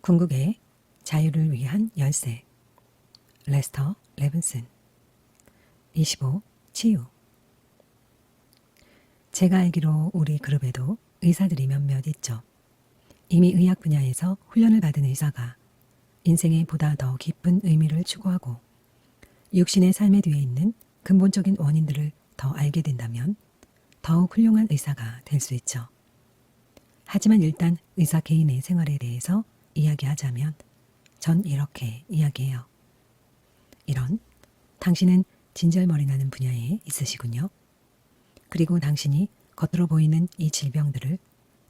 궁극의 자유를 위한 열쇠. 레스터 레븐슨. 25. 치유. 제가 알기로 우리 그룹에도 의사들이 몇몇 있죠. 이미 의학 분야에서 훈련을 받은 의사가 인생에 보다 더 깊은 의미를 추구하고 육신의 삶에 뒤에 있는 근본적인 원인들을 더 알게 된다면 더욱 훌륭한 의사가 될 수 있죠. 하지만 일단 의사 개인의 생활에 대해서 이야기하자면 전 이렇게 이야기해요. 이런, 당신은 진절머리 나는 분야에 있으시군요. 그리고 당신이 겉으로 보이는 이 질병들을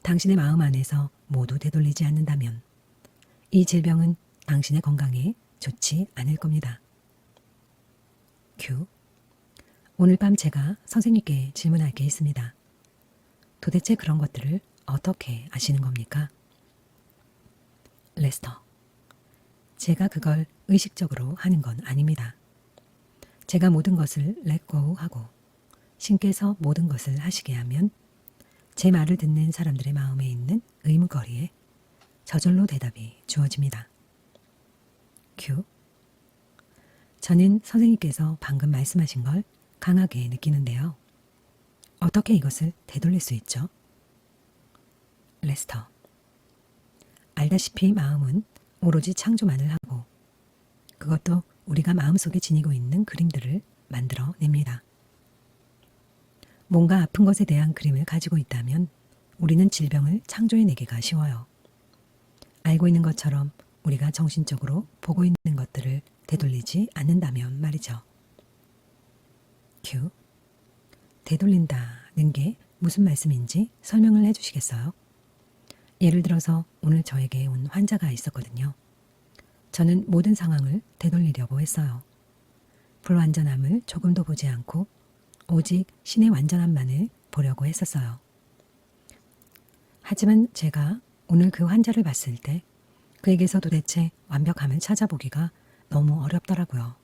당신의 마음 안에서 모두 되돌리지 않는다면 이 질병은 당신의 건강에 좋지 않을 겁니다. 큐. 오늘 밤 제가 선생님께 질문할 게 있습니다. 도대체 그런 것들을 어떻게 아시는 겁니까? 레스터. 제가 그걸 의식적으로 하는 건 아닙니다. 제가 모든 것을 렛고우하고 신께서 모든 것을 하시게 하면 제 말을 듣는 사람들의 마음에 있는 의문거리에 저절로 대답이 주어집니다. 큐. 저는 선생님께서 방금 말씀하신 걸 강하게 느끼는데요. 어떻게 이것을 되돌릴 수 있죠? 레스터. 알다시피 마음은 오로지 창조만을 하고 그것도 우리가 마음속에 지니고 있는 그림들을 만들어냅니다. 뭔가 아픈 것에 대한 그림을 가지고 있다면 우리는 질병을 창조해내기가 쉬워요. 알고 있는 것처럼 우리가 정신적으로 보고 있는 것들을 되돌리지 않는다면 말이죠. 큐. 되돌린다는 게 무슨 말씀인지 설명을 해주시겠어요? 예를 들어서 오늘 저에게 온 환자가 있었거든요. 저는 모든 상황을 되돌리려고 했어요. 불완전함을 조금도 보지 않고 오직 신의 완전함만을 보려고 했었어요. 하지만 제가 오늘 그 환자를 봤을 때 그에게서 도대체 완벽함을 찾아보기가 너무 어렵더라고요.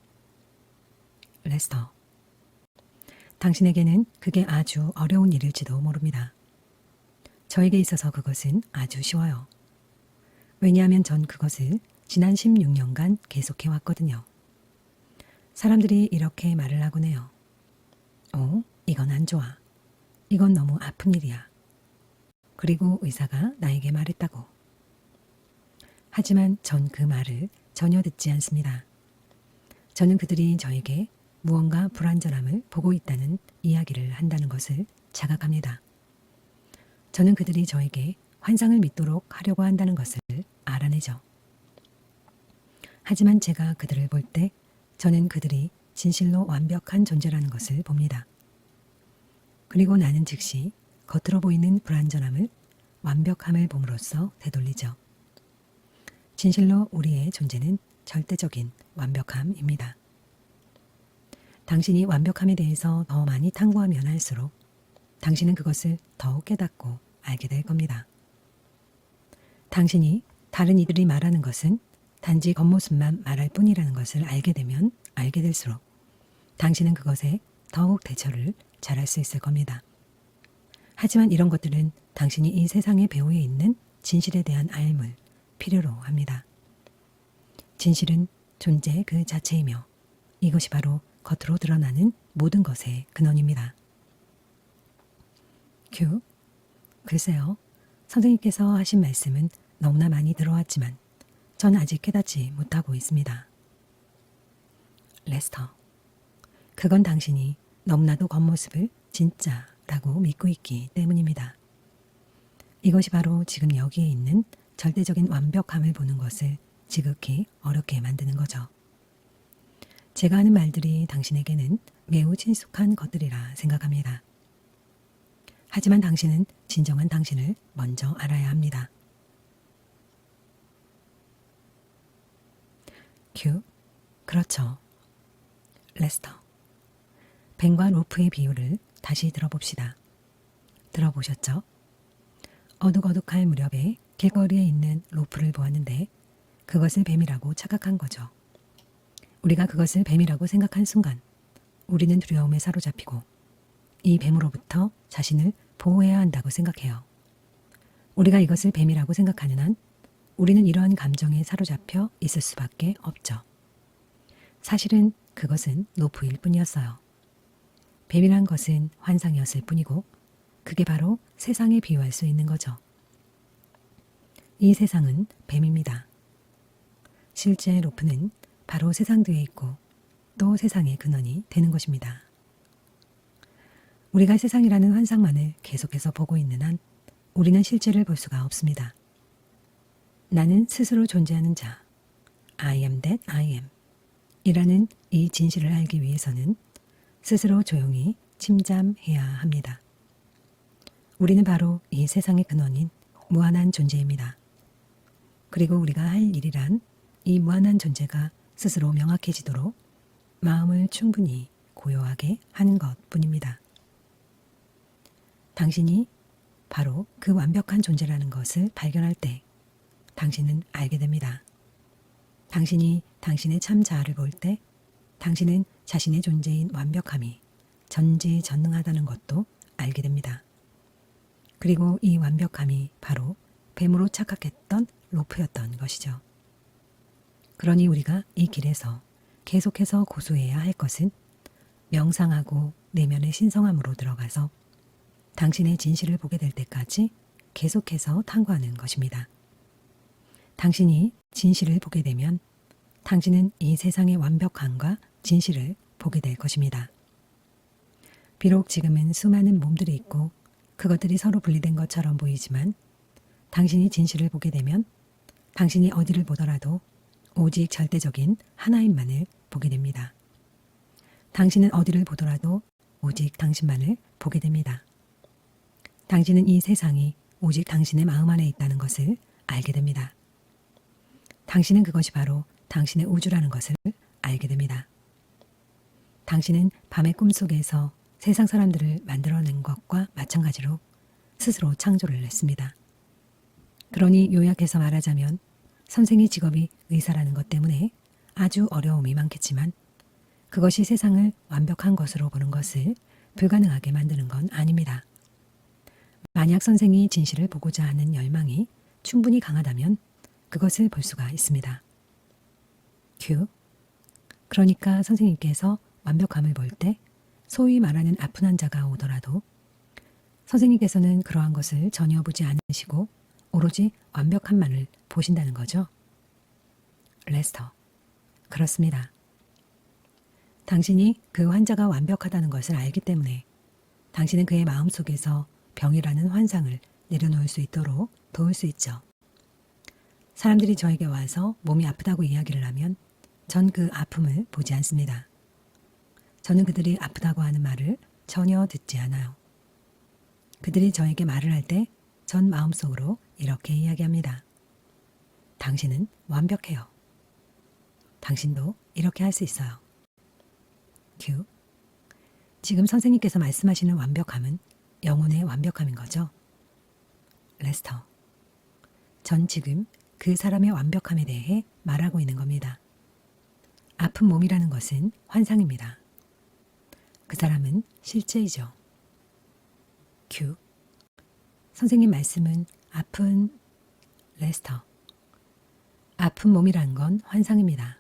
레스터. 당신에게는 그게 아주 어려운 일일지도 모릅니다. 저에게 있어서 그것은 아주 쉬워요. 왜냐하면 전 그것을 지난 16년간 계속해왔거든요. 사람들이 이렇게 말을 하곤 해요. 이건 안 좋아. 이건 너무 아픈 일이야. 그리고 의사가 나에게 말했다고. 하지만 전 그 말을 전혀 듣지 않습니다. 저는 그들이 저에게 무언가 불완전함을 보고 있다는 이야기를 한다는 것을 자각합니다. 저는 그들이 저에게 환상을 믿도록 하려고 한다는 것을 알아내죠. 하지만 제가 그들을 볼 때 저는 그들이 진실로 완벽한 존재라는 것을 봅니다. 그리고 나는 즉시 겉으로 보이는 불완전함을 완벽함을 봄으로써 되돌리죠. 진실로 우리의 존재는 절대적인 완벽함입니다. 당신이 완벽함에 대해서 더 많이 탐구하면 할수록 당신은 그것을 더욱 깨닫고 알게 될 겁니다. 당신이 다른 이들이 말하는 것은 단지 겉모습만 말할 뿐이라는 것을 알게 되면 알게 될수록 당신은 그것에 더욱 대처를 잘할 수 있을 겁니다. 하지만 이런 것들은 당신이 이 세상의 배후에 있는 진실에 대한 알을 필요로 합니다. 진실은 존재 그 자체이며 이것이 바로 겉으로 드러나는 모든 것의 근원입니다. 큐. 글쎄요. 선생님께서 하신 말씀은 너무나 많이 들어왔지만 전 아직 깨닫지 못하고 있습니다. 레스터. 그건 당신이 너무나도 겉모습을 진짜라고 믿고 있기 때문입니다. 이것이 바로 지금 여기에 있는 절대적인 완벽함을 보는 것을 지극히 어렵게 만드는 거죠. 제가 하는 말들이 당신에게는 매우 친숙한 것들이라 생각합니다. 하지만 당신은 진정한 당신을 먼저 알아야 합니다. 큐. 그렇죠. 레스터. 뱀과 로프의 비유를 다시 들어봅시다. 들어보셨죠? 어둑어둑할 무렵에 길거리에 있는 로프를 보았는데 그것을 뱀이라고 착각한 거죠. 우리가 그것을 뱀이라고 생각한 순간 우리는 두려움에 사로잡히고 이 뱀으로부터 자신을 보호해야 한다고 생각해요. 우리가 이것을 뱀이라고 생각하는 한 우리는 이러한 감정에 사로잡혀 있을 수밖에 없죠. 사실은 그것은 노프일 뿐이었어요. 뱀이란 것은 환상이었을 뿐이고 그게 바로 세상에 비유할 수 있는 거죠. 이 세상은 뱀입니다. 실제 로프는 바로 세상 뒤에 있고 또 세상의 근원이 되는 것입니다. 우리가 세상이라는 환상만을 계속해서 보고 있는 한 우리는 실제를 볼 수가 없습니다. 나는 스스로 존재하는 자, I am that I am 이라는 이 진실을 알기 위해서는 스스로 조용히 침잠해야 합니다. 우리는 바로 이 세상의 근원인 무한한 존재입니다. 그리고 우리가 할 일이란 이 무한한 존재가 스스로 명확해지도록 마음을 충분히 고요하게 하는 것뿐입니다. 당신이 바로 그 완벽한 존재라는 것을 발견할 때 당신은 알게 됩니다. 당신이 당신의 참 자아를 볼 때 당신은 자신의 존재인 완벽함이 전지전능하다는 것도 알게 됩니다. 그리고 이 완벽함이 바로 뱀으로 착각했던 로프였던 것이죠. 그러니 우리가 이 길에서 계속해서 고수해야 할 것은 명상하고 내면의 신성함으로 들어가서 당신의 진실을 보게 될 때까지 계속해서 탐구하는 것입니다. 당신이 진실을 보게 되면 당신은 이 세상의 완벽함과 진실을 보게 될 것입니다. 비록 지금은 수많은 몸들이 있고 그것들이 서로 분리된 것처럼 보이지만 당신이 진실을 보게 되면 당신이 어디를 보더라도 오직 절대적인 하나님만을 보게 됩니다. 당신은 어디를 보더라도 오직 당신만을 보게 됩니다. 당신은 이 세상이 오직 당신의 마음 안에 있다는 것을 알게 됩니다. 당신은 그것이 바로 당신의 우주라는 것을 알게 됩니다. 당신은 밤의 꿈속에서 세상 사람들을 만들어낸 것과 마찬가지로 스스로 창조를 했습니다. 그러니 요약해서 말하자면 선생의 직업이 의사라는 것 때문에 아주 어려움이 많겠지만 그것이 세상을 완벽한 것으로 보는 것을 불가능하게 만드는 건 아닙니다. 만약 선생이 진실을 보고자 하는 열망이 충분히 강하다면 그것을 볼 수가 있습니다. 큐. 그러니까 선생님께서 완벽함을 볼 때 소위 말하는 아픈 환자가 오더라도 선생님께서는 그러한 것을 전혀 보지 않으시고 오로지 완벽함만을 보신다는 거죠. 레스터. 그렇습니다. 당신이 그 환자가 완벽하다는 것을 알기 때문에 당신은 그의 마음속에서 병이라는 환상을 내려놓을 수 있도록 도울 수 있죠. 사람들이 저에게 와서 몸이 아프다고 이야기를 하면 전 그 아픔을 보지 않습니다. 저는 그들이 아프다고 하는 말을 전혀 듣지 않아요. 그들이 저에게 말을 할 때 전 마음속으로 이렇게 이야기합니다. 당신은 완벽해요. 당신도 이렇게 할 수 있어요. 큐. 지금 선생님께서 말씀하시는 완벽함은 영혼의 완벽함인 거죠? 레스터. 전 지금 그 사람의 완벽함에 대해 말하고 있는 겁니다. 아픈 몸이라는 것은 환상입니다. 그 사람은 실제이죠. 큐. 선생님 말씀은 아픈 레스터. 아픈 몸이란 건 환상입니다.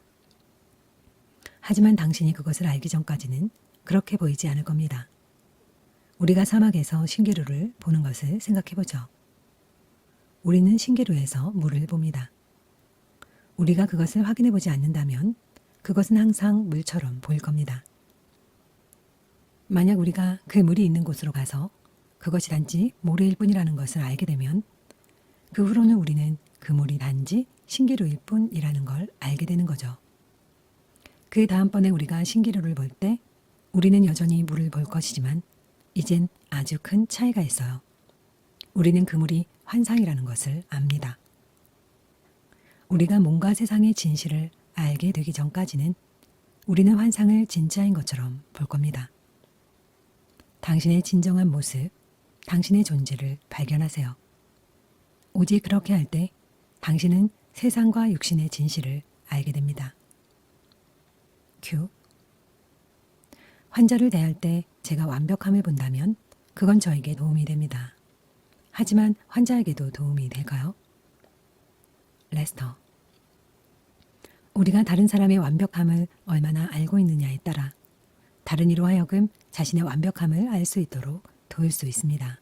하지만 당신이 그것을 알기 전까지는 그렇게 보이지 않을 겁니다. 우리가 사막에서 신기루를 보는 것을 생각해보죠. 우리는 신기루에서 물을 봅니다. 우리가 그것을 확인해보지 않는다면 그것은 항상 물처럼 보일 겁니다. 만약 우리가 그 물이 있는 곳으로 가서 그것이 단지 모래일 뿐이라는 것을 알게 되면 그 후로는 우리는 그 물이 단지 신기루일 뿐이라는 걸 알게 되는 거죠. 그 다음번에 우리가 신기루를 볼 때 우리는 여전히 물을 볼 것이지만 이젠 아주 큰 차이가 있어요. 우리는 그 물이 환상이라는 것을 압니다. 우리가 뭔가 세상의 진실을 알게 되기 전까지는 우리는 환상을 진짜인 것처럼 볼 겁니다. 당신의 진정한 모습, 당신의 존재를 발견하세요. 오직 그렇게 할 때 당신은 세상과 육신의 진실을 알게 됩니다. 큐. 환자를 대할 때 제가 완벽함을 본다면 그건 저에게 도움이 됩니다. 하지만 환자에게도 도움이 될까요? 레스터. 우리가 다른 사람의 완벽함을 얼마나 알고 있느냐에 따라 다른 이로 하여금 자신의 완벽함을 알 수 있도록 도울 수 있습니다.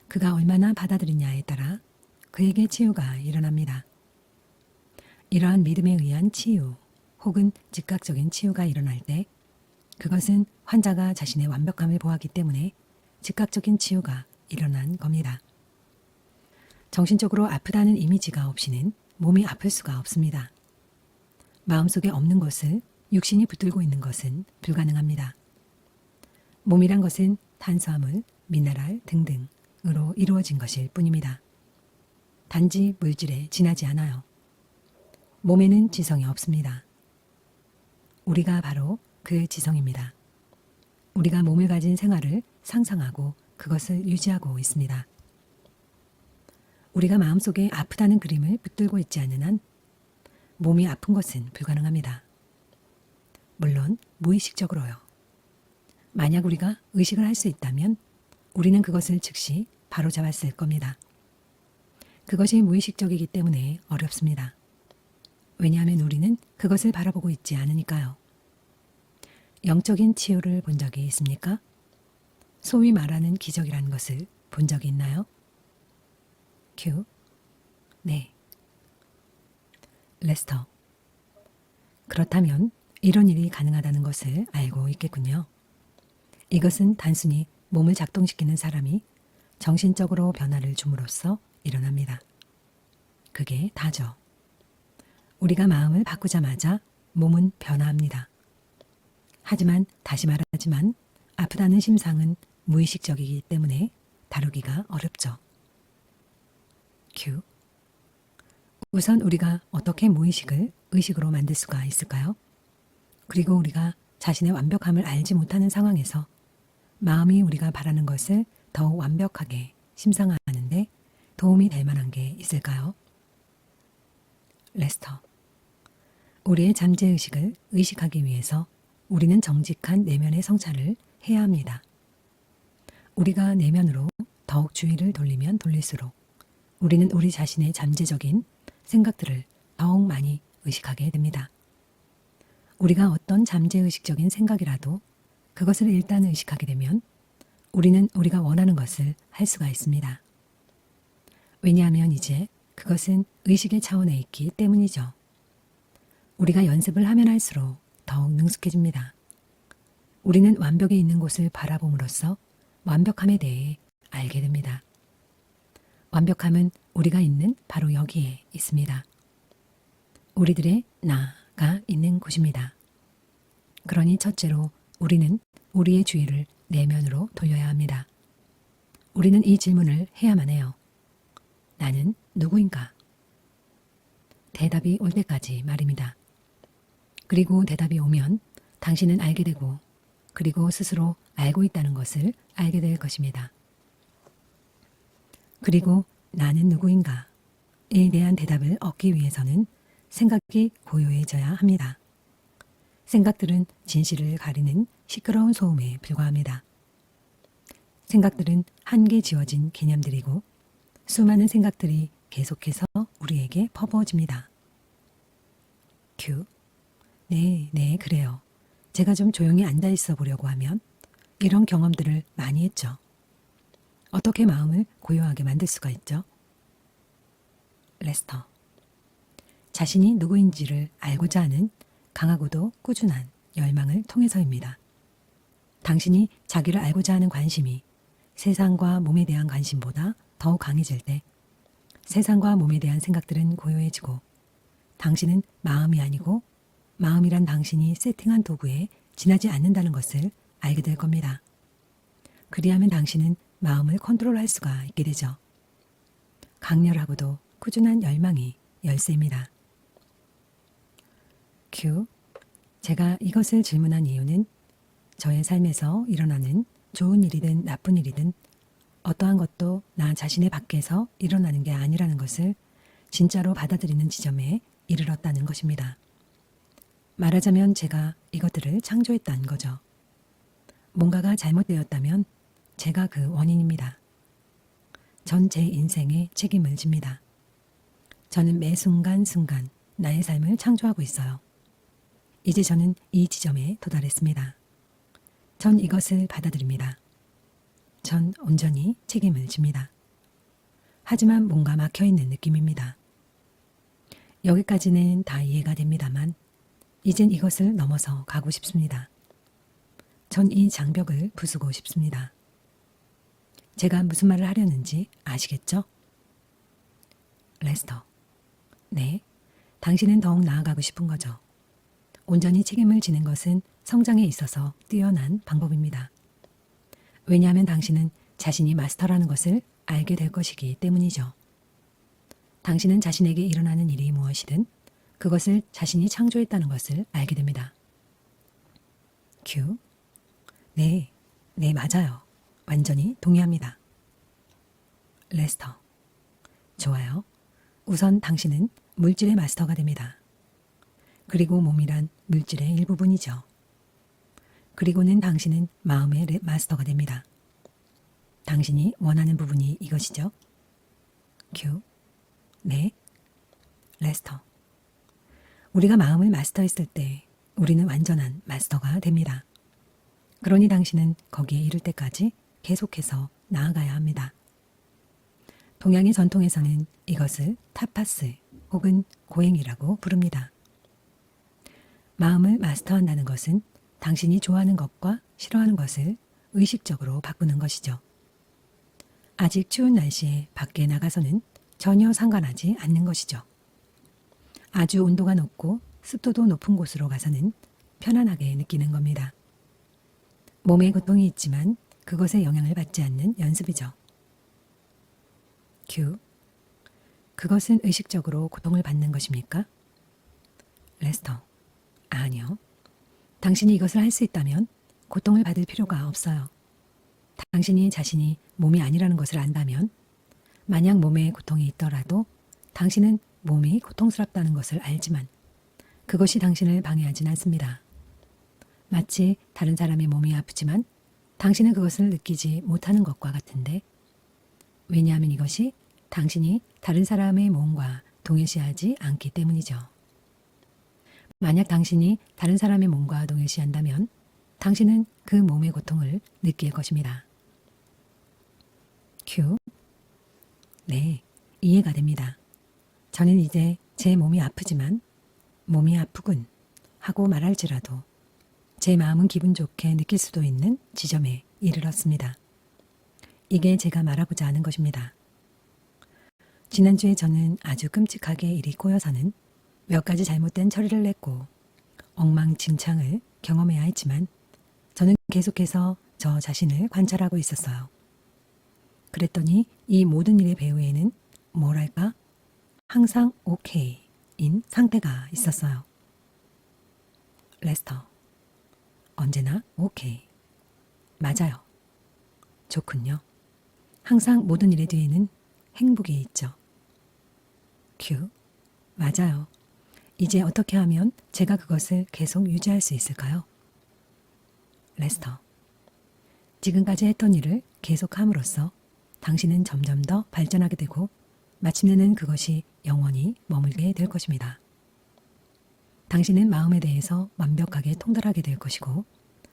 그가 얼마나 받아들이냐에 따라 그에게 치유가 일어납니다. 이러한 믿음에 의한 치유 혹은 즉각적인 치유가 일어날 때 그것은 환자가 자신의 완벽함을 보았기 때문에 즉각적인 치유가 일어난 겁니다. 정신적으로 아프다는 이미지가 없이는 몸이 아플 수가 없습니다. 마음속에 없는 것을 육신이 붙들고 있는 것은 불가능합니다. 몸이란 것은 탄수화물, 미네랄 등등으로 이루어진 것일 뿐입니다. 단지 물질에 지나지 않아요. 몸에는 지성이 없습니다. 우리가 바로 그 지성입니다. 우리가 몸을 가진 생활을 상상하고 그것을 유지하고 있습니다. 우리가 마음속에 아프다는 그림을 붙들고 있지 않는 한 몸이 아픈 것은 불가능합니다. 물론 무의식적으로요. 만약 우리가 의식을 할 수 있다면 우리는 그것을 즉시 바로잡았을 겁니다. 그것이 무의식적이기 때문에 어렵습니다. 왜냐하면 우리는 그것을 바라보고 있지 않으니까요. 영적인 치유를 본 적이 있습니까? 소위 말하는 기적이라는 것을 본 적이 있나요? 큐. 네. 레스터. 그렇다면 이런 일이 가능하다는 것을 알고 있겠군요. 이것은 단순히 몸을 작동시키는 사람이 정신적으로 변화를 줌으로써 일어납니다. 그게 다죠. 우리가 마음을 바꾸자마자 몸은 변화합니다. 하지만 다시 말하지만 아프다는 심상은 무의식적이기 때문에 다루기가 어렵죠. 큐. 우선 우리가 어떻게 무의식을 의식으로 만들 수가 있을까요? 그리고 우리가 자신의 완벽함을 알지 못하는 상황에서 마음이 우리가 바라는 것을 더욱 완벽하게 심상하는데 도움이 될 만한 게 있을까요? 레스터. 우리의 잠재의식을 의식하기 위해서 우리는 정직한 내면의 성찰을 해야 합니다. 우리가 내면으로 더욱 주의를 돌리면 돌릴수록 우리는 우리 자신의 잠재적인 생각들을 더욱 많이 의식하게 됩니다. 우리가 어떤 잠재의식적인 생각이라도 그것을 일단 의식하게 되면 우리는 우리가 원하는 것을 할 수가 있습니다. 왜냐하면 이제 그것은 의식의 차원에 있기 때문이죠. 우리가 연습을 하면 할수록 더욱 능숙해집니다. 우리는 완벽에 있는 곳을 바라봄으로써 완벽함에 대해 알게 됩니다. 완벽함은 우리가 있는 바로 여기에 있습니다. 우리들의 나가 있는 곳입니다. 그러니 첫째로 우리는 우리의 주의를 내면으로 돌려야 합니다. 우리는 이 질문을 해야만 해요. 나는 누구인가? 대답이 올 때까지 말입니다. 그리고 대답이 오면 당신은 알게 되고 그리고 스스로 알고 있다는 것을 알게 될 것입니다. 그리고 나는 누구인가에 대한 대답을 얻기 위해서는 생각이 고요해져야 합니다. 생각들은 진실을 가리는 시끄러운 소음에 불과합니다. 생각들은 한개 지어진 개념들이고 수많은 생각들이 계속해서 우리에게 퍼부어집니다. 큐. 네, 그래요. 제가 좀 조용히 앉아있어 보려고 하면 이런 경험들을 많이 했죠. 어떻게 마음을 고요하게 만들 수가 있죠? 레스터. 자신이 누구인지를 알고자 하는 강하고도 꾸준한 열망을 통해서입니다. 당신이 자기를 알고자 하는 관심이 세상과 몸에 대한 관심보다 더욱 강해질 때 세상과 몸에 대한 생각들은 고요해지고 당신은 마음이 아니고 마음이란 당신이 세팅한 도구에 지나지 않는다는 것을 알게 될 겁니다. 그리하면 당신은 마음을 컨트롤할 수가 있게 되죠. 강렬하고도 꾸준한 열망이 열쇠입니다. 큐. 제가 이것을 질문한 이유는 저의 삶에서 일어나는 좋은 일이든 나쁜 일이든 어떠한 것도 나 자신의 밖에서 일어나는 게 아니라는 것을 진짜로 받아들이는 지점에 이르렀다는 것입니다. 말하자면 제가 이것들을 창조했다는 거죠. 뭔가가 잘못되었다면 제가 그 원인입니다. 전 제 인생에 책임을 집니다. 저는 매 순간순간 나의 삶을 창조하고 있어요. 이제 저는 이 지점에 도달했습니다. 전 이것을 받아들입니다. 전 온전히 책임을 집니다. 하지만 뭔가 막혀있는 느낌입니다. 여기까지는 다 이해가 됩니다만 이젠 이것을 넘어서 가고 싶습니다. 전 이 장벽을 부수고 싶습니다. 제가 무슨 말을 하려는지 아시겠죠? 레스터. 네, 당신은 더욱 나아가고 싶은 거죠. 온전히 책임을 지는 것은 성장에 있어서 뛰어난 방법입니다. 왜냐하면 당신은 자신이 마스터라는 것을 알게 될 것이기 때문이죠. 당신은 자신에게 일어나는 일이 무엇이든 그것을 자신이 창조했다는 것을 알게 됩니다. 큐. 네, 맞아요. 완전히 동의합니다. 레스터. 좋아요. 우선 당신은 물질의 마스터가 됩니다. 그리고 몸이란 물질의 일부분이죠. 그리고는 당신은 마음의 마스터가 됩니다. 당신이 원하는 부분이 이것이죠. 큐. 네. 레스터. 우리가 마음을 마스터했을 때 우리는 완전한 마스터가 됩니다. 그러니 당신은 거기에 이를 때까지 계속해서 나아가야 합니다. 동양의 전통에서는 이것을 타파스 혹은 고행이라고 부릅니다. 마음을 마스터한다는 것은 당신이 좋아하는 것과 싫어하는 것을 의식적으로 바꾸는 것이죠. 아직 추운 날씨에 밖에 나가서는 전혀 상관하지 않는 것이죠. 아주 온도가 높고 습도도 높은 곳으로 가서는 편안하게 느끼는 겁니다. 몸에 고통이 있지만 그것에 영향을 받지 않는 연습이죠. 큐. 그것은 의식적으로 고통을 받는 것입니까? 레스터. 아니요. 당신이 이것을 할 수 있다면 고통을 받을 필요가 없어요. 당신이 자신이 몸이 아니라는 것을 안다면 만약 몸에 고통이 있더라도 당신은 몸이 고통스럽다는 것을 알지만 그것이 당신을 방해하진 않습니다. 마치 다른 사람의 몸이 아프지만 당신은 그것을 느끼지 못하는 것과 같은데 왜냐하면 이것이 당신이 다른 사람의 몸과 동일시하지 않기 때문이죠. 만약 당신이 다른 사람의 몸과 동일시한다면 당신은 그 몸의 고통을 느낄 것입니다. 큐. 네, 이해가 됩니다. 저는 이제 제 몸이 아프지만 몸이 아프군 하고 말할지라도 제 마음은 기분 좋게 느낄 수도 있는 지점에 이르렀습니다. 이게 제가 말하고자 하는 것입니다. 지난주에 저는 아주 끔찍하게 일이 꼬여서는 몇 가지 잘못된 처리를 했고 엉망진창을 경험해야 했지만 저는 계속해서 저 자신을 관찰하고 있었어요. 그랬더니 이 모든 일의 배후에는 뭐랄까 항상 오케이인 상태가 있었어요. 레스터. 언제나 오케이. 맞아요. 좋군요. 항상 모든 일의 뒤에는 행복이 있죠. 큐. 맞아요. 이제 어떻게 하면 제가 그것을 계속 유지할 수 있을까요? 레스터. 지금까지 했던 일을 계속함으로써 당신은 점점 더 발전하게 되고 마침내는 그것이 영원히 머물게 될 것입니다. 당신은 마음에 대해서 완벽하게 통달하게 될 것이고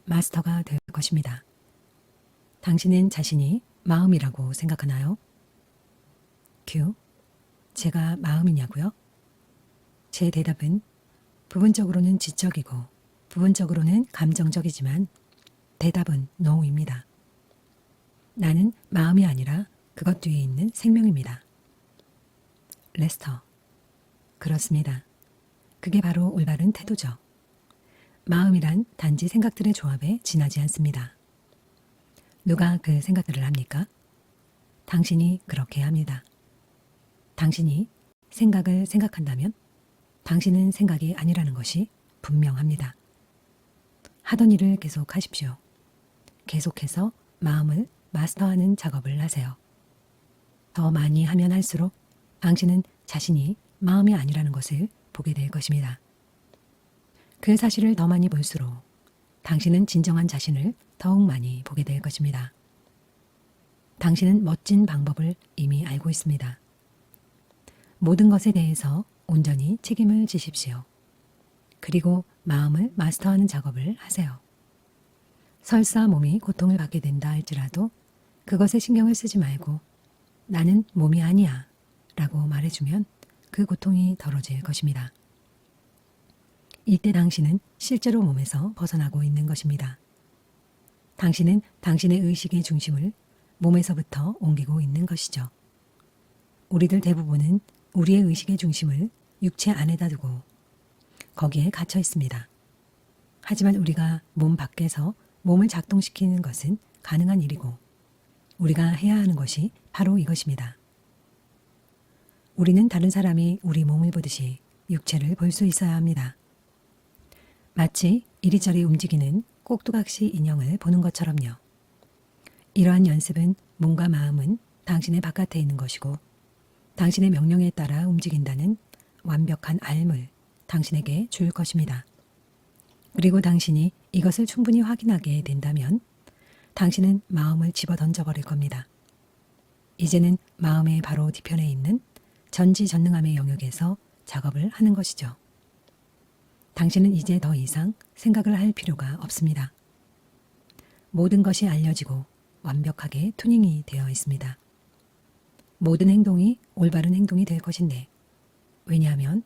마스터가 될 것입니다. 당신은 자신이 마음이라고 생각하나요? 큐. 제가 마음이냐고요? 제 대답은 부분적으로는 지적이고 부분적으로는 감정적이지만 대답은 NO입니다. 나는 마음이 아니라 그것 뒤에 있는 생명입니다. 레스터. 그렇습니다. 그게 바로 올바른 태도죠. 마음이란 단지 생각들의 조합에 지나지 않습니다. 누가 그 생각들을 합니까? 당신이 그렇게 합니다. 당신이 생각을 생각한다면 당신은 생각이 아니라는 것이 분명합니다. 하던 일을 계속하십시오. 계속해서 마음을 마스터하는 작업을 하세요. 더 많이 하면 할수록 당신은 자신이 마음이 아니라는 것을 보게 될 것입니다. 그 사실을 더 많이 볼수록 당신은 진정한 자신을 더욱 많이 보게 될 것입니다. 당신은 멋진 방법을 이미 알고 있습니다. 모든 것에 대해서 온전히 책임을 지십시오. 그리고 마음을 마스터하는 작업을 하세요. 설사 몸이 고통을 받게 된다 할지라도 그것에 신경을 쓰지 말고 나는 몸이 아니야 라고 말해주면 그 고통이 덜어질 것입니다. 이때 당신은 실제로 몸에서 벗어나고 있는 것입니다. 당신은 당신의 의식의 중심을 몸에서부터 옮기고 있는 것이죠. 우리들 대부분은 우리의 의식의 중심을 육체 안에다 두고 거기에 갇혀 있습니다. 하지만 우리가 몸 밖에서 몸을 작동시키는 것은 가능한 일이고 우리가 해야 하는 것이 바로 이것입니다. 우리는 다른 사람이 우리 몸을 보듯이 육체를 볼 수 있어야 합니다. 마치 이리저리 움직이는 꼭두각시 인형을 보는 것처럼요. 이러한 연습은 몸과 마음은 당신의 바깥에 있는 것이고 당신의 명령에 따라 움직인다는 완벽한 알을 당신에게 줄 것입니다. 그리고 당신이 이것을 충분히 확인하게 된다면 당신은 마음을 집어 던져버릴 겁니다. 이제는 마음의 바로 뒤편에 있는 전지전능함의 영역에서 작업을 하는 것이죠. 당신은 이제 더 이상 생각을 할 필요가 없습니다. 모든 것이 알려지고 완벽하게 투닝이 되어 있습니다. 모든 행동이 올바른 행동이 될 것인데 왜냐하면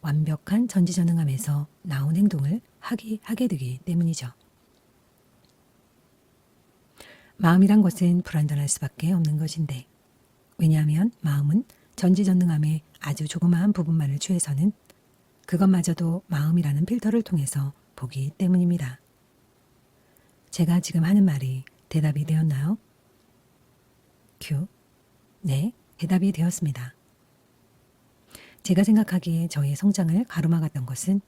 완벽한 전지전능함에서 나온 행동을 하게 되기 때문이죠. 마음이란 것은 불완전할 수밖에 없는 것인데 왜냐하면 마음은 전지전능함의 아주 조그마한 부분만을 취해서는 그것마저도 마음이라는 필터를 통해서 보기 때문입니다. 제가 지금 하는 말이 대답이 되었나요? 큐. 네, 대답이 되었습니다. 제가 생각하기에 저의 성장을 가로막았던 것은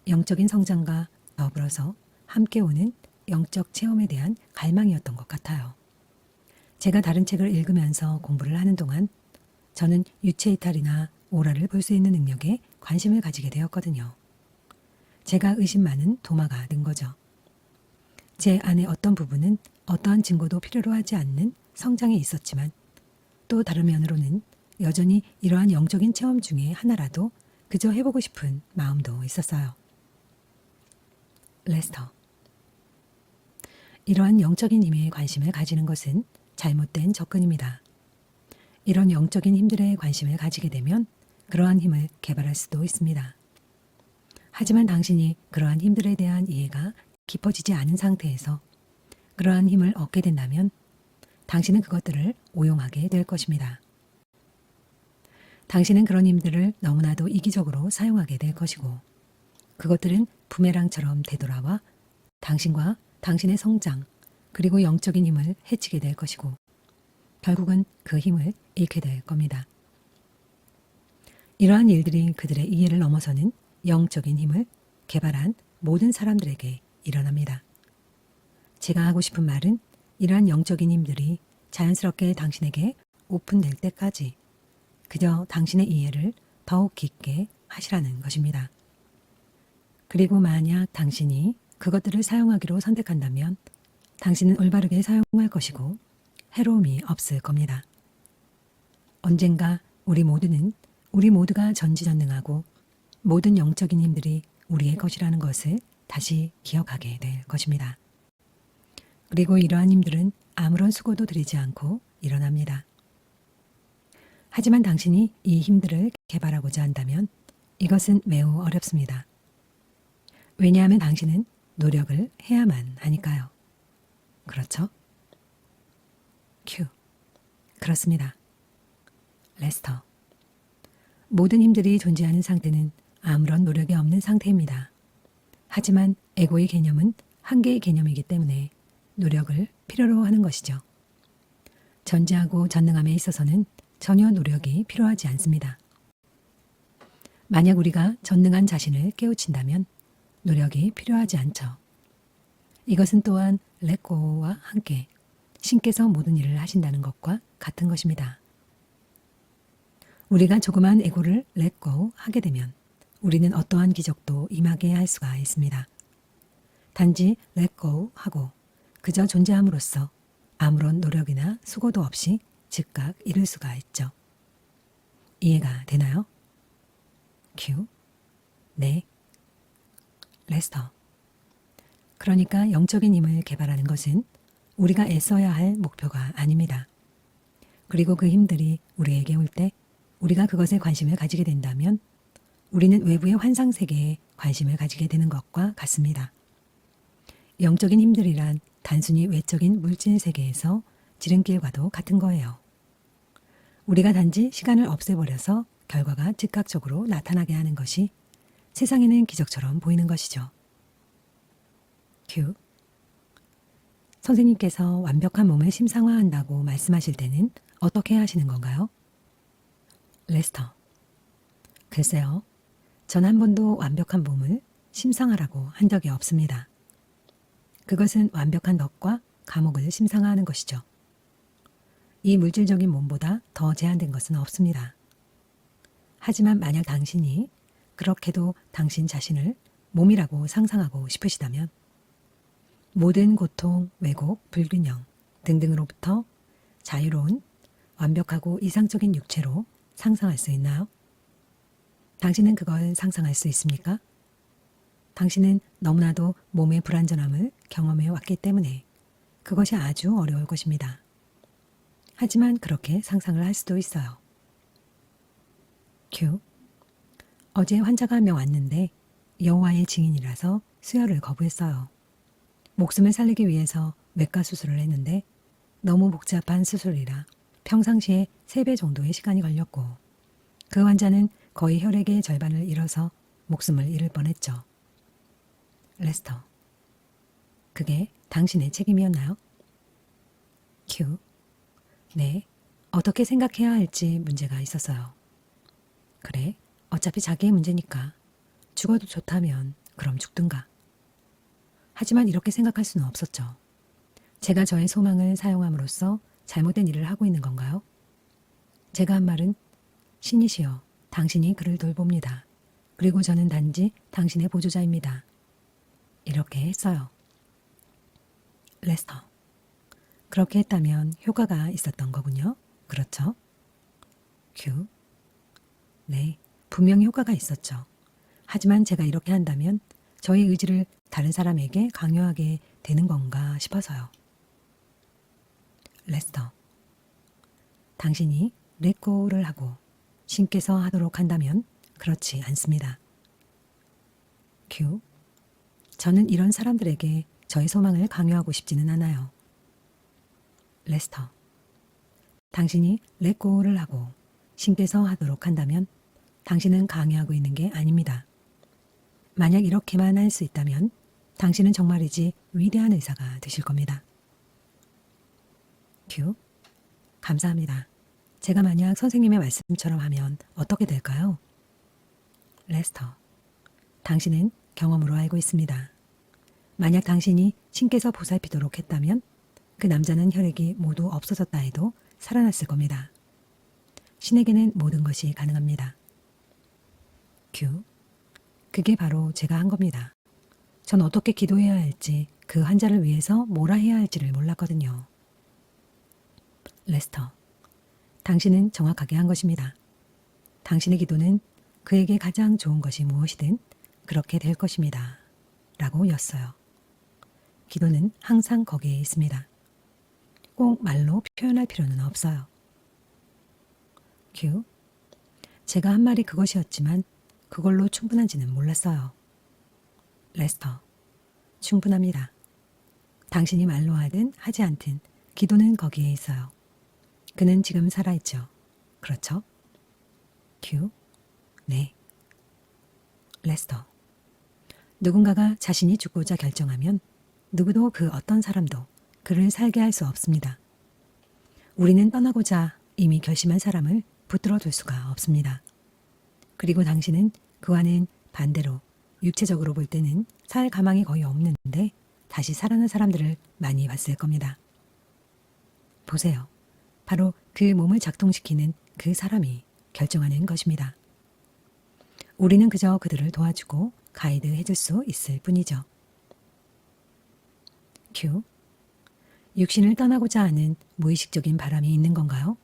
영적인 성장과 더불어서 함께 오는 영적 체험에 대한 갈망이었던 것 같아요. 제가 다른 책을 읽으면서 공부를 하는 동안 저는 유체 이탈이나 오라를 볼 수 있는 능력에 관심을 가지게 되었거든요. 제가 의심 많은 도마가 된 거죠. 제 안의 어떤 부분은 어떠한 증거도 필요로 하지 않는 성장에 있었지만 또 다른 면으로는 여전히 이러한 영적인 체험 중에 하나라도 그저 해보고 싶은 마음도 있었어요. 레스터. 이러한 영적인 힘에 관심을 가지는 것은 잘못된 접근입니다. 이런 영적인 힘들에 관심을 가지게 되면 그러한 힘을 개발할 수도 있습니다. 하지만 당신이 그러한 힘들에 대한 이해가 깊어지지 않은 상태에서 그러한 힘을 얻게 된다면 당신은 그것들을 오용하게 될 것입니다. 당신은 그런 힘들을 너무나도 이기적으로 사용하게 될 것이고 그것들은 부메랑처럼 되돌아와 당신과 당신의 성장 그리고 영적인 힘을 해치게 될 것이고 결국은 그 힘을 잃게 될 겁니다. 이러한 일들이 그들의 이해를 넘어서는 영적인 힘을 개발한 모든 사람들에게 일어납니다. 제가 하고 싶은 말은 이러한 영적인 힘들이 자연스럽게 당신에게 오픈될 때까지 그저 당신의 이해를 더욱 깊게 하시라는 것입니다. 그리고 만약 당신이 그것들을 사용하기로 선택한다면 당신은 올바르게 사용할 것이고 해로움이 없을 겁니다. 언젠가 우리 모두가 전지전능하고 모든 영적인 힘들이 우리의 것이라는 것을 다시 기억하게 될 것입니다. 그리고 이러한 힘들은 아무런 수고도 들이지 않고 일어납니다. 하지만 당신이 이 힘들을 개발하고자 한다면 이것은 매우 어렵습니다. 왜냐하면 당신은 노력을 해야만 하니까요. 그렇죠? 큐. 그렇습니다. 레스터. 모든 힘들이 존재하는 상태는 아무런 노력이 없는 상태입니다. 하지만 에고의 개념은 한계의 개념이기 때문에 노력을 필요로 하는 것이죠. 전지하고 전능함에 있어서는 전혀 노력이 필요하지 않습니다. 만약 우리가 전능한 자신을 깨우친다면 노력이 필요하지 않죠. 이것은 또한 렛고와 함께 신께서 모든 일을 하신다는 것과 같은 것입니다. 우리가 조그만 에고를 렛고 하게 되면 우리는 어떠한 기적도 임하게 할 수가 있습니다. 단지 렛고 하고 그저 존재함으로써 아무런 노력이나 수고도 없이 즉각 이룰 수가 있죠. 이해가 되나요? 큐. 네. 레스터. 그러니까 영적인 힘을 개발하는 것은 우리가 애써야 할 목표가 아닙니다. 그리고 그 힘들이 우리에게 올 때 우리가 그것에 관심을 가지게 된다면 우리는 외부의 환상 세계에 관심을 가지게 되는 것과 같습니다. 영적인 힘들이란 단순히 외적인 물질 세계에서 지름길과도 같은 거예요. 우리가 단지 시간을 없애버려서 결과가 즉각적으로 나타나게 하는 것이 세상에는 기적처럼 보이는 것이죠. 큐. 선생님께서 완벽한 몸을 심상화한다고 말씀하실 때는 어떻게 하시는 건가요? 레스터. 글쎄요. 전 한 번도 완벽한 몸을 심상하라고 한 적이 없습니다. 그것은 완벽한 덕과 감옥을 심상화하는 것이죠. 이 물질적인 몸보다 더 제한된 것은 없습니다. 하지만 만약 당신이 그렇게도 당신 자신을 몸이라고 상상하고 싶으시다면 모든 고통, 왜곡, 불균형 등등으로부터 자유로운 완벽하고 이상적인 육체로 상상할 수 있나요? 당신은 그걸 상상할 수 있습니까? 당신은 너무나도 몸의 불완전함을 경험해 왔기 때문에 그것이 아주 어려울 것입니다. 하지만 그렇게 상상을 할 수도 있어요. 큐. 어제 환자가 한 명 왔는데 여호와의 증인이라서 수혈을 거부했어요. 목숨을 살리기 위해서 외과 수술을 했는데 너무 복잡한 수술이라 평상시에 3배 정도의 시간이 걸렸고 그 환자는 거의 혈액의 절반을 잃어서 목숨을 잃을 뻔했죠. 레스터. 그게 당신의 책임이었나요? 큐. 네. 어떻게 생각해야 할지 문제가 있었어요. 그래. 어차피 자기의 문제니까. 죽어도 좋다면 그럼 죽든가. 하지만 이렇게 생각할 수는 없었죠. 제가 저의 소망을 사용함으로써 잘못된 일을 하고 있는 건가요? 제가 한 말은 신이시여, 당신이 그를 돌봅니다. 그리고 저는 단지 당신의 보조자입니다. 이렇게 했어요. 레스터. 그렇게 했다면 효과가 있었던 거군요. 그렇죠? 큐. 네, 분명히 효과가 있었죠. 하지만 제가 이렇게 한다면 저의 의지를 다른 사람에게 강요하게 되는 건가 싶어서요. 레스터. 당신이 렛고를 하고 신께서 하도록 한다면 그렇지 않습니다. 큐. 저는 이런 사람들에게 저의 소망을 강요하고 싶지는 않아요. 레스터. 당신이 렛고를 하고 신께서 하도록 한다면 당신은 강요하고 있는 게 아닙니다. 만약 이렇게만 할 수 있다면 당신은 정말이지 위대한 의사가 되실 겁니다. 큐. 감사합니다. 제가 만약 선생님의 말씀처럼 하면 어떻게 될까요? 레스터. 당신은 경험으로 알고 있습니다. 만약 당신이 신께서 보살피도록 했다면 그 남자는 혈액이 모두 없어졌다 해도 살아났을 겁니다. 신에게는 모든 것이 가능합니다. 큐. 그게 바로 제가 한 겁니다. 전 어떻게 기도해야 할지 그 환자를 위해서 뭐라 해야 할지를 몰랐거든요. 레스터. 당신은 정확하게 한 것입니다. 당신의 기도는 그에게 가장 좋은 것이 무엇이든 그렇게 될 것입니다. 라고 였어요. 기도는 항상 거기에 있습니다. 꼭 말로 표현할 필요는 없어요. 큐. 제가 한 말이 그것이었지만 그걸로 충분한지는 몰랐어요. 레스터. 충분합니다. 당신이 말로 하든 하지 않든 기도는 거기에 있어요. 그는 지금 살아있죠. 그렇죠? 큐. 네. 레스터. 누군가가 자신이 죽고자 결정하면 누구도 그 어떤 사람도 그를 살게 할 수 없습니다. 우리는 떠나고자 이미 결심한 사람을 붙들어 둘 수가 없습니다. 그리고 당신은 그와는 반대로 육체적으로 볼 때는 살 가망이 거의 없는데 다시 살아난 사람들을 많이 봤을 겁니다. 보세요. 바로 그 몸을 작동시키는 그 사람이 결정하는 것입니다. 우리는 그저 그들을 도와주고 가이드 해줄 수 있을 뿐이죠. 큐. 육신을 떠나고자 하는 무의식적인 바람이 있는 건가요?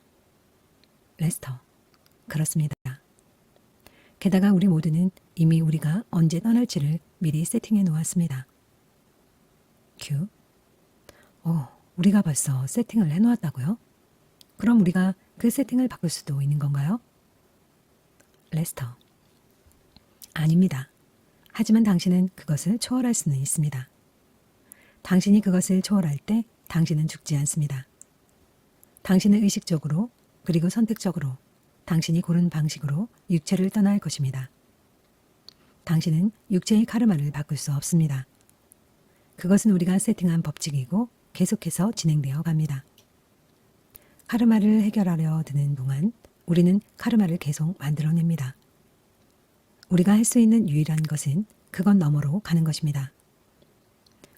레스터. 그렇습니다. 게다가 우리 모두는 이미 우리가 언제 떠날지를 미리 세팅해 놓았습니다. 큐. 우리가 벌써 세팅을 해 놓았다고요? 그럼 우리가 그 세팅을 바꿀 수도 있는 건가요? 레스터. 아닙니다. 하지만 당신은 그것을 초월할 수는 있습니다. 당신이 그것을 초월할 때 당신은 죽지 않습니다. 당신은 의식적으로 그리고 선택적으로 당신이 고른 방식으로 육체를 떠날 것입니다. 당신은 육체의 카르마를 바꿀 수 없습니다. 그것은 우리가 세팅한 법칙이고 계속해서 진행되어 갑니다. 카르마를 해결하려 드는 동안 우리는 카르마를 계속 만들어냅니다. 우리가 할 수 있는 유일한 것은 그것 너머로 가는 것입니다.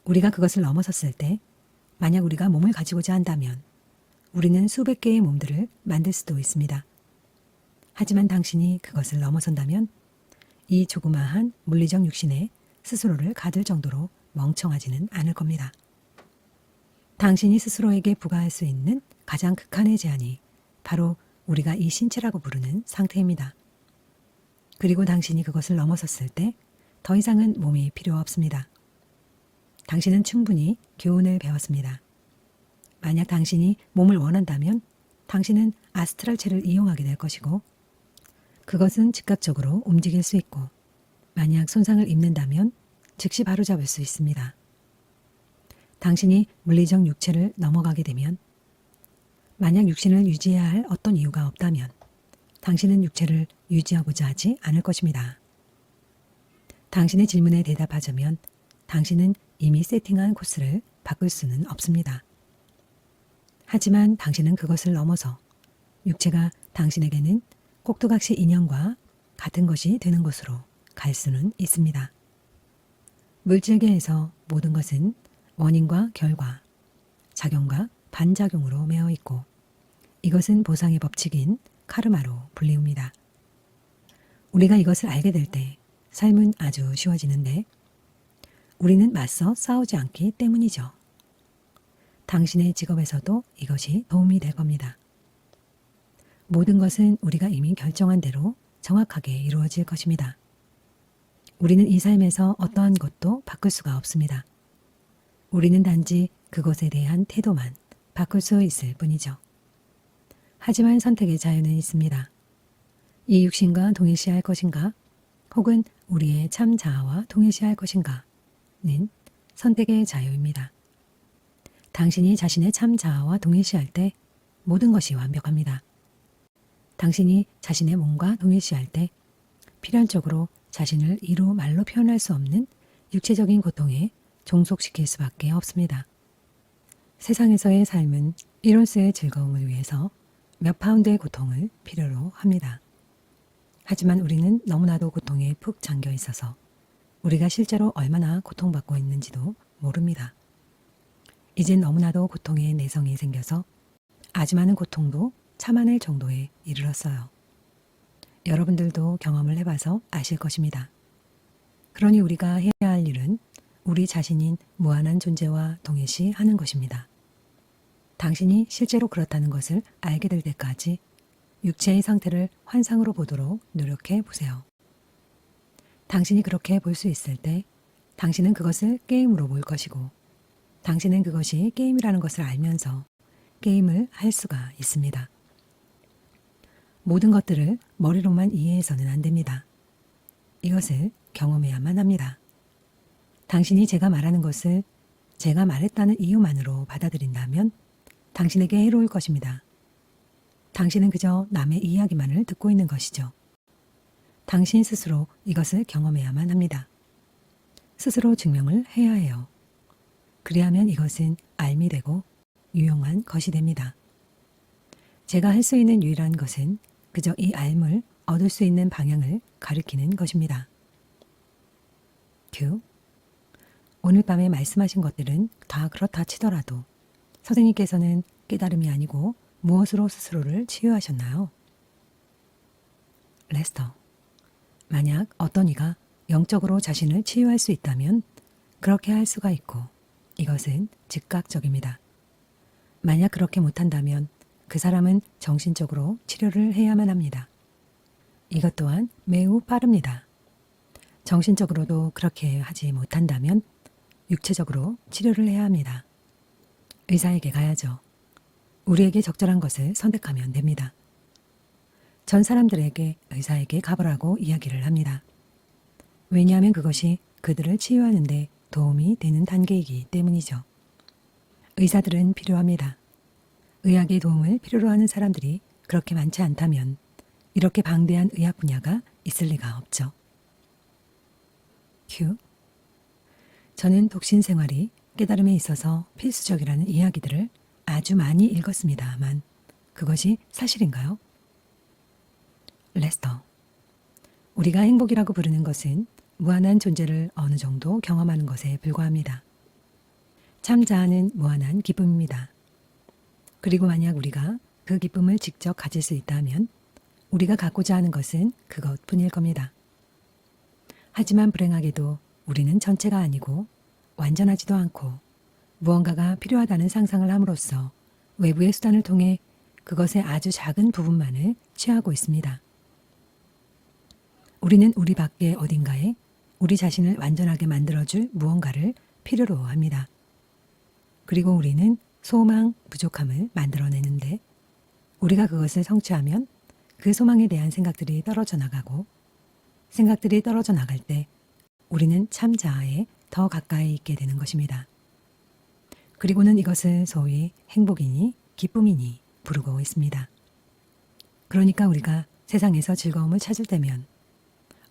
우리가 그것을 넘어섰을 때 만약 우리가 몸을 가지고자 한다면 우리는 수백 개의 몸들을 만들 수도 있습니다. 하지만 당신이 그것을 넘어선다면 이 조그마한 물리적 육신에 스스로를 가둘 정도로 멍청하지는 않을 겁니다. 당신이 스스로에게 부과할 수 있는 가장 극한의 제한이 바로 우리가 이 신체라고 부르는 상태입니다. 그리고 당신이 그것을 넘어섰을 때 더 이상은 몸이 필요 없습니다. 당신은 충분히 교훈을 배웠습니다. 만약 당신이 몸을 원한다면 당신은 아스트랄체를 이용하게 될 것이고 그것은 즉각적으로 움직일 수 있고 만약 손상을 입는다면 즉시 바로잡을 수 있습니다. 당신이 물리적 육체를 넘어가게 되면 만약 육신을 유지해야 할 어떤 이유가 없다면 당신은 육체를 유지하고자 하지 않을 것입니다. 당신의 질문에 대답하자면 당신은 이미 세팅한 코스를 바꿀 수는 없습니다. 하지만 당신은 그것을 넘어서 육체가 당신에게는 꼭두각시 인형과 같은 것이 되는 곳으로 갈 수는 있습니다. 물질계에서 모든 것은 원인과 결과, 작용과 반작용으로 매어 있고 이것은 보상의 법칙인 카르마로 불리웁니다. 우리가 이것을 알게 될 때 삶은 아주 쉬워지는데 우리는 맞서 싸우지 않기 때문이죠. 당신의 직업에서도 이것이 도움이 될 겁니다. 모든 것은 우리가 이미 결정한 대로 정확하게 이루어질 것입니다. 우리는 이 삶에서 어떠한 것도 바꿀 수가 없습니다. 우리는 단지 그것에 대한 태도만 바꿀 수 있을 뿐이죠. 하지만 선택의 자유는 있습니다. 이 육신과 동일시할 것인가 혹은 우리의 참 자아와 동일시할 것인가는 선택의 자유입니다. 당신이 자신의 참 자아와 동일시할 때 모든 것이 완벽합니다. 당신이 자신의 몸과 동일시할 때 필연적으로 자신을 이루 말로 표현할 수 없는 육체적인 고통에 종속시킬 수밖에 없습니다. 세상에서의 삶은 이론스의 즐거움을 위해서 몇 파운드의 고통을 필요로 합니다. 하지만 우리는 너무나도 고통에 푹 잠겨 있어서 우리가 실제로 얼마나 고통받고 있는지도 모릅니다. 이젠 너무나도 고통에 내성이 생겨서 아주 많은 고통도 참아낼 정도에 이르렀어요. 여러분들도 경험을 해봐서 아실 것입니다. 그러니 우리가 해야 할 일은 우리 자신인 무한한 존재와 동일시하는 것입니다. 당신이 실제로 그렇다는 것을 알게 될 때까지 육체의 상태를 환상으로 보도록 노력해 보세요. 당신이 그렇게 볼 수 있을 때 당신은 그것을 게임으로 볼 것이고 당신은 그것이 게임이라는 것을 알면서 게임을 할 수가 있습니다. 모든 것들을 머리로만 이해해서는 안 됩니다. 이것을 경험해야만 합니다. 당신이 제가 말하는 것을 제가 말했다는 이유만으로 받아들인다면 당신에게 해로울 것입니다. 당신은 그저 남의 이야기만을 듣고 있는 것이죠. 당신 스스로 이것을 경험해야만 합니다. 스스로 증명을 해야 해요. 그리하면 이것은 알미 되고 유용한 것이 됩니다. 제가 할 수 있는 유일한 것은 그저 이 알을 얻을 수 있는 방향을 가리키는 것입니다. 큐. 오늘 밤에 말씀하신 것들은 다 그렇다 치더라도 선생님께서는 깨달음이 아니고 무엇으로 스스로를 치유하셨나요? 레스터. 만약 어떤 이가 영적으로 자신을 치유할 수 있다면 그렇게 할 수가 있고 이것은 즉각적입니다. 만약 그렇게 못한다면 그 사람은 정신적으로 치료를 해야만 합니다. 이것 또한 매우 빠릅니다. 정신적으로도 그렇게 하지 못한다면 육체적으로 치료를 해야 합니다. 의사에게 가야죠. 우리에게 적절한 것을 선택하면 됩니다. 전 사람들에게 의사에게 가보라고 이야기를 합니다. 왜냐하면 그것이 그들을 치유하는 데 도움이 되는 단계이기 때문이죠. 의사들은 필요합니다. 의학의 도움을 필요로 하는 사람들이 그렇게 많지 않다면 이렇게 방대한 의학 분야가 있을 리가 없죠. 큐. 저는 독신 생활이 깨달음에 있어서 필수적이라는 이야기들을 아주 많이 읽었습니다만 그것이 사실인가요? 레스터. 우리가 행복이라고 부르는 것은 무한한 존재를 어느 정도 경험하는 것에 불과합니다. 참 자아는 무한한 기쁨입니다. 그리고 만약 우리가 그 기쁨을 직접 가질 수 있다면 우리가 갖고자 하는 것은 그것뿐일 겁니다. 하지만 불행하게도 우리는 전체가 아니고 완전하지도 않고 무언가가 필요하다는 상상을 함으로써 외부의 수단을 통해 그것의 아주 작은 부분만을 취하고 있습니다. 우리는 우리 밖에 어딘가에 우리 자신을 완전하게 만들어줄 무언가를 필요로 합니다. 그리고 우리는 소망, 부족함을 만들어내는데 우리가 그것을 성취하면 그 소망에 대한 생각들이 떨어져 나가고 생각들이 떨어져 나갈 때 우리는 참 자아에 더 가까이 있게 되는 것입니다. 그리고는 이것을 소위 행복이니 기쁨이니 부르고 있습니다. 그러니까 우리가 세상에서 즐거움을 찾을 때면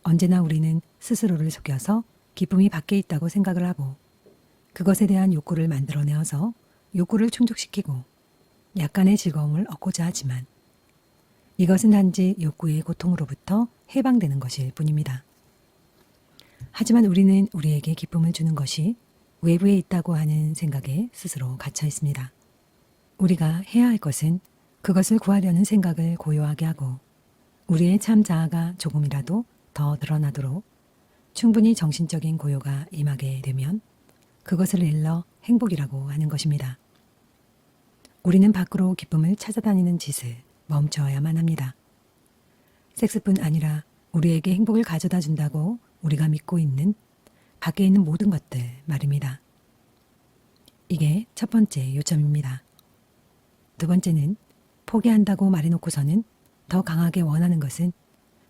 언제나 우리는 스스로를 속여서 기쁨이 밖에 있다고 생각을 하고 그것에 대한 욕구를 만들어내어서 욕구를 충족시키고 약간의 즐거움을 얻고자 하지만 이것은 단지 욕구의 고통으로부터 해방되는 것일 뿐입니다. 하지만 우리는 우리에게 기쁨을 주는 것이 외부에 있다고 하는 생각에 스스로 갇혀 있습니다. 우리가 해야 할 것은 그것을 구하려는 생각을 고요하게 하고 우리의 참 자아가 조금이라도 더 드러나도록 충분히 정신적인 고요가 임하게 되면 그것을 일러 행복이라고 하는 것입니다. 우리는 밖으로 기쁨을 찾아다니는 짓을 멈춰야만 합니다. 섹스뿐 아니라 우리에게 행복을 가져다 준다고 우리가 믿고 있는 밖에 있는 모든 것들 말입니다. 이게 첫 번째 요점입니다. 두 번째는 포기한다고 말해놓고서는 더 강하게 원하는 것은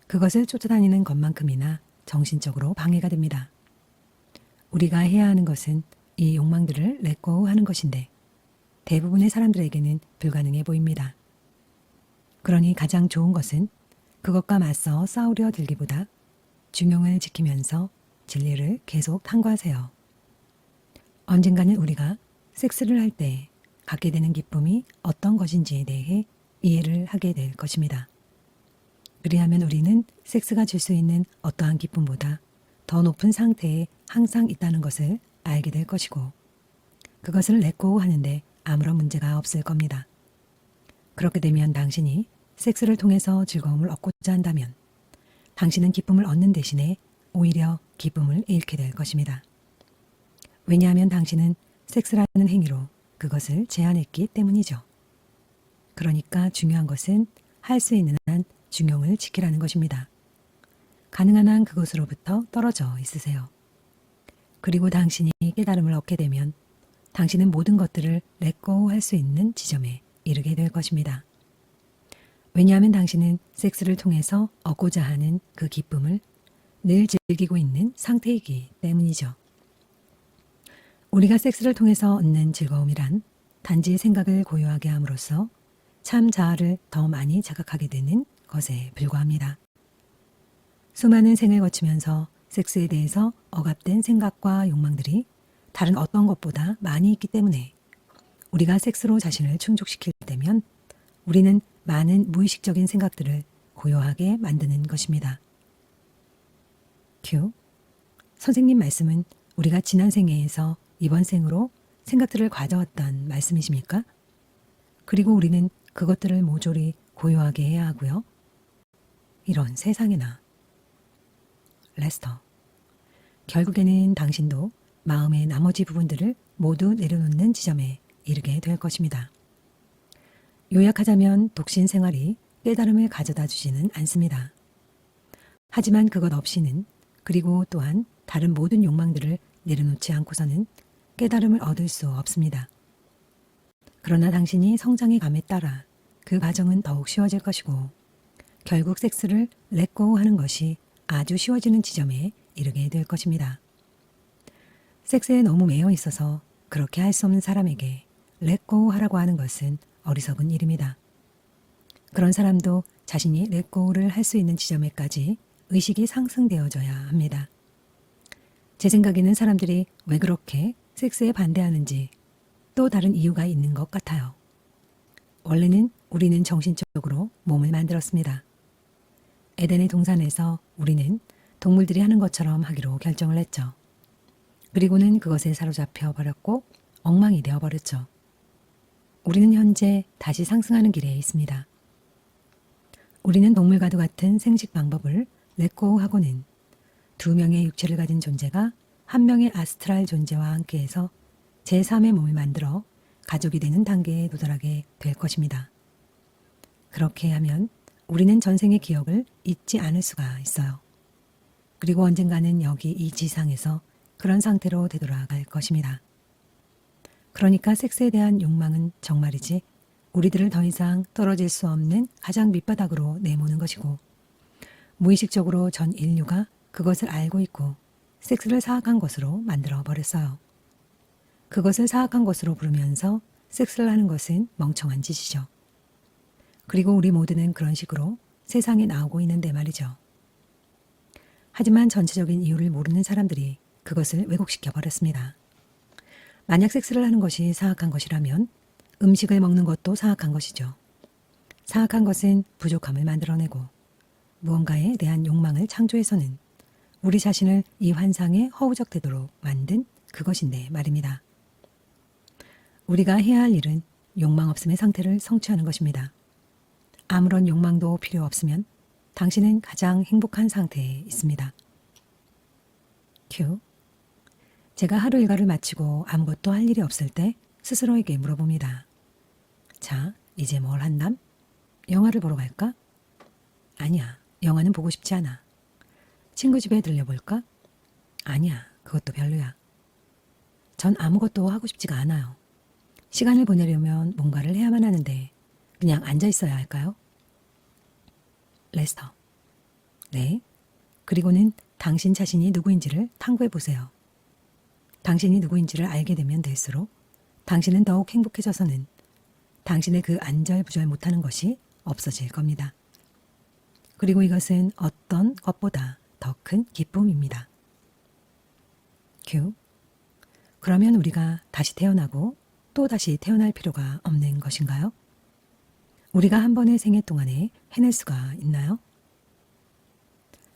그것을 쫓아다니는 것만큼이나 정신적으로 방해가 됩니다. 우리가 해야 하는 것은 이 욕망들을 렛고 하는 것인데 대부분의 사람들에게는 불가능해 보입니다. 그러니 가장 좋은 것은 그것과 맞서 싸우려 들기보다 중용을 지키면서 진리를 계속 탐구하세요. 언젠가는 우리가 섹스를 할 때 갖게 되는 기쁨이 어떤 것인지에 대해 이해를 하게 될 것입니다. 그리하면 우리는 섹스가 줄 수 있는 어떠한 기쁨보다 더 높은 상태에 항상 있다는 것을 알게 될 것이고 그것을 렛고 하는데 아무런 문제가 없을 겁니다. 그렇게 되면 당신이 섹스를 통해서 즐거움을 얻고자 한다면 당신은 기쁨을 얻는 대신에 오히려 기쁨을 잃게 될 것입니다. 왜냐하면 당신은 섹스라는 행위로 그것을 제한했기 때문이죠. 그러니까 중요한 것은 할 수 있는 한 중용을 지키라는 것입니다. 가능한 한 그것으로부터 떨어져 있으세요. 그리고 당신이 깨달음을 얻게 되면 당신은 모든 것들을 렛고 할 수 있는 지점에 이르게 될 것입니다. 왜냐하면 당신은 섹스를 통해서 얻고자 하는 그 기쁨을 늘 즐기고 있는 상태이기 때문이죠. 우리가 섹스를 통해서 얻는 즐거움이란 단지 생각을 고요하게 함으로써 참 자아를 더 많이 자각하게 되는 것에 불과합니다. 수많은 생을 거치면서 섹스에 대해서 억압된 생각과 욕망들이 다른 어떤 것보다 많이 있기 때문에 우리가 섹스로 자신을 충족시킬 때면 우리는 많은 무의식적인 생각들을 고요하게 만드는 것입니다. 큐. 선생님 말씀은 우리가 지난 생애에서 이번 생으로 생각들을 가져왔단 말씀이십니까? 그리고 우리는 그것들을 모조리 고요하게 해야 하고요. 이런 세상에나. 레스터. 결국에는 당신도 마음의 나머지 부분들을 모두 내려놓는 지점에 이르게 될 것입니다. 요약하자면 독신 생활이 깨달음을 가져다 주지는 않습니다. 하지만 그것 없이는, 그리고 또한 다른 모든 욕망들을 내려놓지 않고서는 깨달음을 얻을 수 없습니다. 그러나 당신이 성장해 감에 따라 그 과정은 더욱 쉬워질 것이고, 결국 섹스를 렛고 하는 것이 아주 쉬워지는 지점에 이르게 될 것입니다. 섹스에 너무 매여 있어서 그렇게 할 수 없는 사람에게 렛고 하라고 하는 것은 어리석은 일입니다. 그런 사람도 자신이 렛고를 할 수 있는 지점에까지 의식이 상승되어져야 합니다. 제 생각에는 사람들이 왜 그렇게 섹스에 반대하는지 또 다른 이유가 있는 것 같아요. 원래는 우리는 정신적으로 몸을 만들었습니다. 에덴의 동산에서 우리는 동물들이 하는 것처럼 하기로 결정을 했죠. 그리고는 그것에 사로잡혀 버렸고 엉망이 되어버렸죠. 우리는 현재 다시 상승하는 길에 있습니다. 우리는 동물과도 같은 생식 방법을 렛고 하고는 두 명의 육체를 가진 존재가 한 명의 아스트랄 존재와 함께해서 제3의 몸을 만들어 가족이 되는 단계에 도달하게 될 것입니다. 그렇게 하면 우리는 전생의 기억을 잊지 않을 수가 있어요. 그리고 언젠가는 여기 이 지상에서 그런 상태로 되돌아갈 것입니다. 그러니까 섹스에 대한 욕망은 정말이지 우리들을 더 이상 떨어질 수 없는 가장 밑바닥으로 내모는 것이고, 무의식적으로 전 인류가 그것을 알고 있고 섹스를 사악한 것으로 만들어 버렸어요. 그것을 사악한 것으로 부르면서 섹스를 하는 것은 멍청한 짓이죠. 그리고 우리 모두는 그런 식으로 세상에 나오고 있는데 말이죠. 하지만 전체적인 이유를 모르는 사람들이 그것을 왜곡시켜 버렸습니다. 만약 섹스를 하는 것이 사악한 것이라면 음식을 먹는 것도 사악한 것이죠. 사악한 것은 부족함을 만들어내고 무언가에 대한 욕망을 창조해서는 우리 자신을 이 환상에 허우적대도록 만든 그것인데 말입니다. 우리가 해야 할 일은 욕망 없음의 상태를 성취하는 것입니다. 아무런 욕망도 필요 없으면 당신은 가장 행복한 상태에 있습니다. 큐. 제가 하루 일과를 마치고 아무것도 할 일이 없을 때 스스로에게 물어봅니다. 자, 이제 뭘 한담? 영화를 보러 갈까? 아니야, 영화는 보고 싶지 않아. 친구 집에 들려볼까? 아니야, 그것도 별로야. 전 아무것도 하고 싶지가 않아요. 시간을 보내려면 뭔가를 해야만 하는데 그냥 앉아 있어야 할까요? 레스터. 네. 그리고는 당신 자신이 누구인지를 탐구해 보세요. 당신이 누구인지를 알게 되면 될수록 당신은 더욱 행복해져서는 당신의 그 안절부절 못하는 것이 없어질 겁니다. 그리고 이것은 어떤 것보다 더 큰 기쁨입니다. 큐. 그러면 우리가 다시 태어나고 또 다시 태어날 필요가 없는 것인가요? 우리가 한 번의 생애 동안에 해낼 수가 있나요?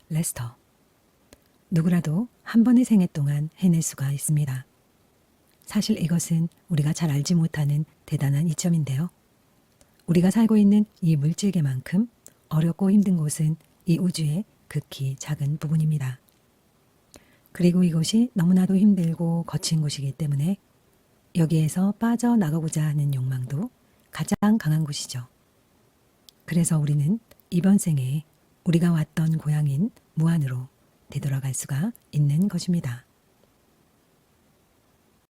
레스터. 누구라도 한 번의 생애 동안 해낼 수가 있습니다. 사실 이것은 우리가 잘 알지 못하는 대단한 이점인데요. 우리가 살고 있는 이 물질계만큼 어렵고 힘든 곳은 이 우주의 극히 작은 부분입니다. 그리고 이곳이 너무나도 힘들고 거친 곳이기 때문에 여기에서 빠져나가고자 하는 욕망도 가장 강한 곳이죠. 그래서 우리는 이번 생에 우리가 왔던 고향인 무한으로 되돌아갈 수가 있는 것입니다.